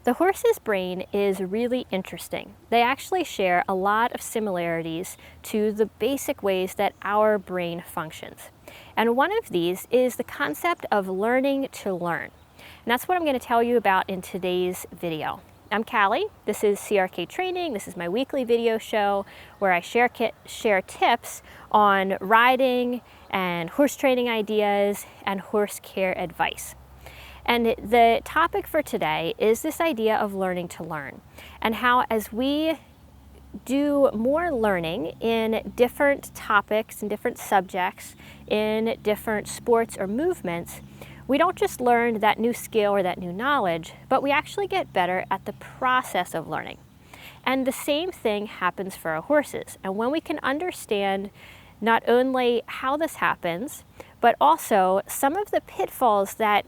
The horse's brain is really interesting. They actually share a lot of similarities to the basic ways that our brain functions. And one of these is the concept of learning to learn. And that's what I'm going to tell you about in today's video. I'm Callie. This is CRK Training. This is my weekly video show where I share tips on riding and horse training ideas and horse care advice. And the topic for today is this idea of learning to learn, and how as we do more learning in different topics and different subjects, in different sports or movements, we don't just learn that new skill or that new knowledge, but we actually get better at the process of learning. And the same thing happens for our horses. And when we can understand not only how this happens, but also some of the pitfalls that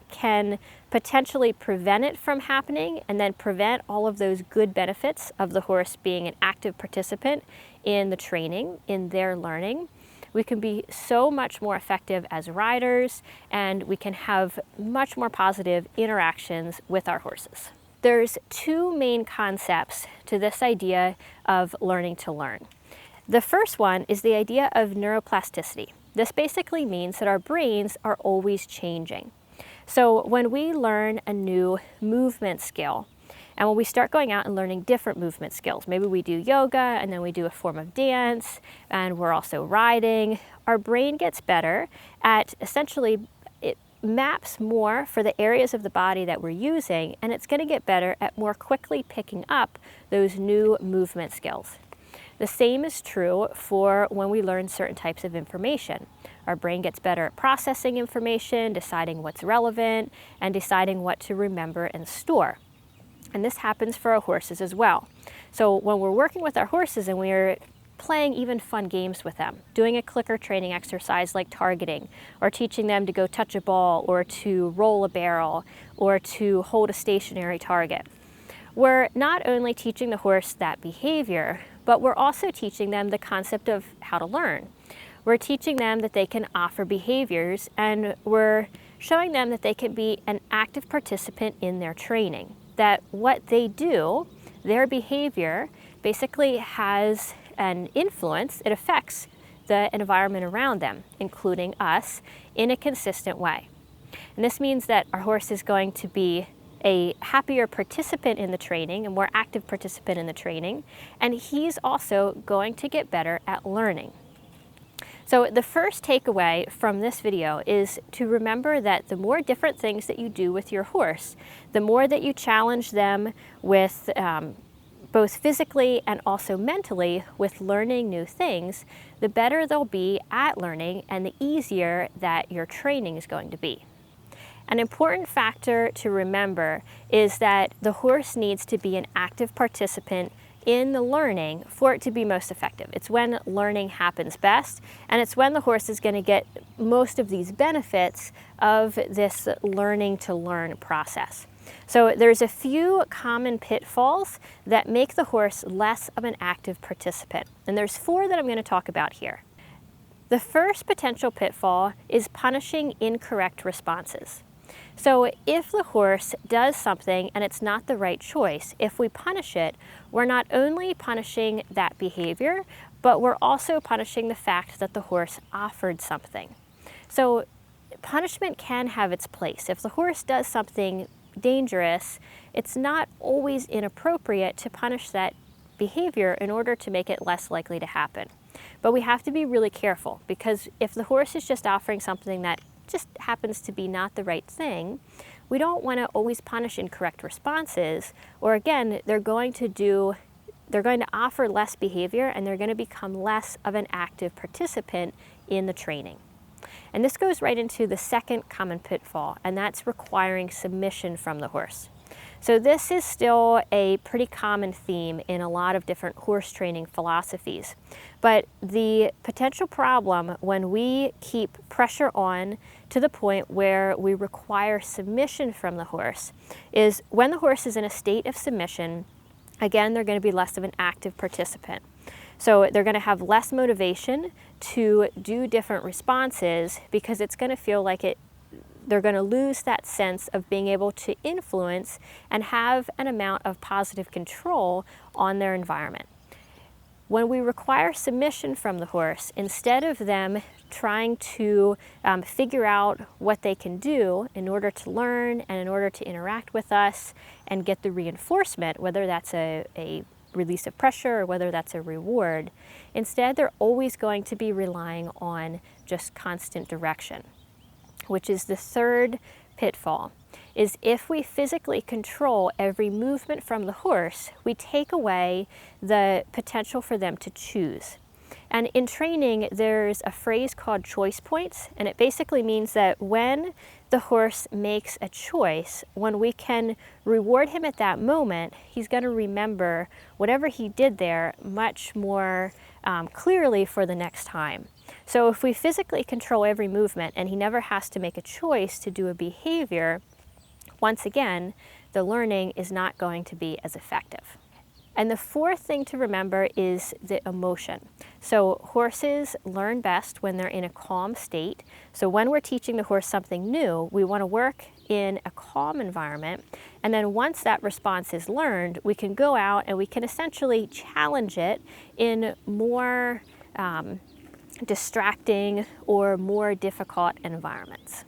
can potentially prevent it from happening, and then prevent all of those good benefits of the horse being an active participant in the training, in their learning, we can be so much more effective as riders, and we can have much more positive interactions with our horses. There's two main concepts to this idea of learning to learn. The first one is the idea of neuroplasticity. This basically means that our brains are always changing. So when we learn a new movement skill, and when we start going out and learning different movement skills, maybe we do yoga and then we do a form of dance and we're also riding, our brain gets better at essentially, it maps more for the areas of the body that we're using, and it's going to get better at more quickly picking up those new movement skills. The same is true for when we learn certain types of information. Our brain gets better at processing information, deciding what's relevant, and deciding what to remember and store. And this happens for our horses as well. So when we're working with our horses and we're playing even fun games with them, doing a clicker training exercise like targeting, or teaching them to go touch a ball, or to roll a barrel, or to hold a stationary target, we're not only teaching the horse that behavior, but we're also teaching them the concept of how to learn. We're teaching them that they can offer behaviors, and we're showing them that they can be an active participant in their training. That what they do, their behavior, basically has an influence. It affects the environment around them, including us, in a consistent way. And this means that our horse is going to be a happier participant in the training, a more active participant in the training, and he's also going to get better at learning. So the first takeaway from this video is to remember that the more different things that you do with your horse, the more that you challenge them with both physically and also mentally with learning new things, the better they'll be at learning and the easier that your training is going to be. An important factor to remember is that the horse needs to be an active participant in the learning for it to be most effective. It's when learning happens best, and it's when the horse is going to get most of these benefits of this learning to learn process. So there's a few common pitfalls that make the horse less of an active participant, and there's 4 that I'm going to talk about here. The first potential pitfall is punishing incorrect responses. So if the horse does something and it's not the right choice, if we punish it, we're not only punishing that behavior, but we're also punishing the fact that the horse offered something. So punishment can have its place. If the horse does something dangerous, it's not always inappropriate to punish that behavior in order to make it less likely to happen. But we have to be really careful, because if the horse is just offering something that just happens to be not the right thing, we don't want to always punish incorrect responses, or again, they're going to offer less behavior, and they're going to become less of an active participant in the training. And this goes right into the second common pitfall, and that's requiring submission from the horse. So this is still a pretty common theme in a lot of different horse training philosophies. But the potential problem when we keep pressure on to the point where we require submission from the horse is when the horse is in a state of submission, again, they're going to be less of an active participant. So they're going to have less motivation to do different responses because it's going to feel like They're going to lose that sense of being able to influence and have an amount of positive control on their environment. When we require submission from the horse, instead of them trying to figure out what they can do in order to learn and in order to interact with us and get the reinforcement, whether that's a release of pressure or whether that's a reward, instead they're always going to be relying on just constant direction, which is the third pitfall. Is if we physically control every movement from the horse, we take away the potential for them to choose. And in training, there's a phrase called choice points, and it basically means that when the horse makes a choice, when we can reward him at that moment, he's going to remember whatever he did there much more clearly for the next time. So if we physically control every movement and he never has to make a choice to do a behavior, once again, the learning is not going to be as effective. And the fourth thing to remember is the emotion. So horses learn best when they're in a calm state. So when we're teaching the horse something new, we want to work in a calm environment. And then once that response is learned, we can go out and we can essentially challenge it in more distracting or more difficult environments.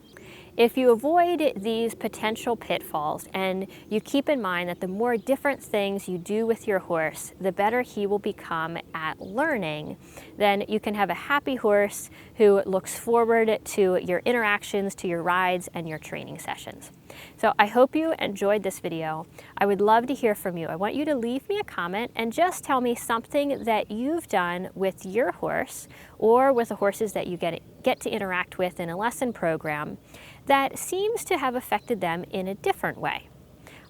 If you avoid these potential pitfalls and you keep in mind that the more different things you do with your horse, the better he will become at learning, then you can have a happy horse who looks forward to your interactions, to your rides, and your training sessions. So I hope you enjoyed this video. I would love to hear from you. I want you to leave me a comment and just tell me something that you've done with your horse or with the horses that you get to interact with in a lesson program that seems to have affected them in a different way.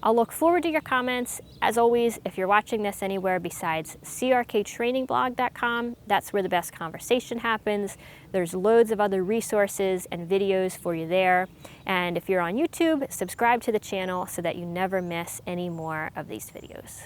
I'll look forward to your comments. As always, if you're watching this anywhere besides crktrainingblog.com, that's where the best conversation happens. There's loads of other resources and videos for you there. And if you're on YouTube, subscribe to the channel so that you never miss any more of these videos.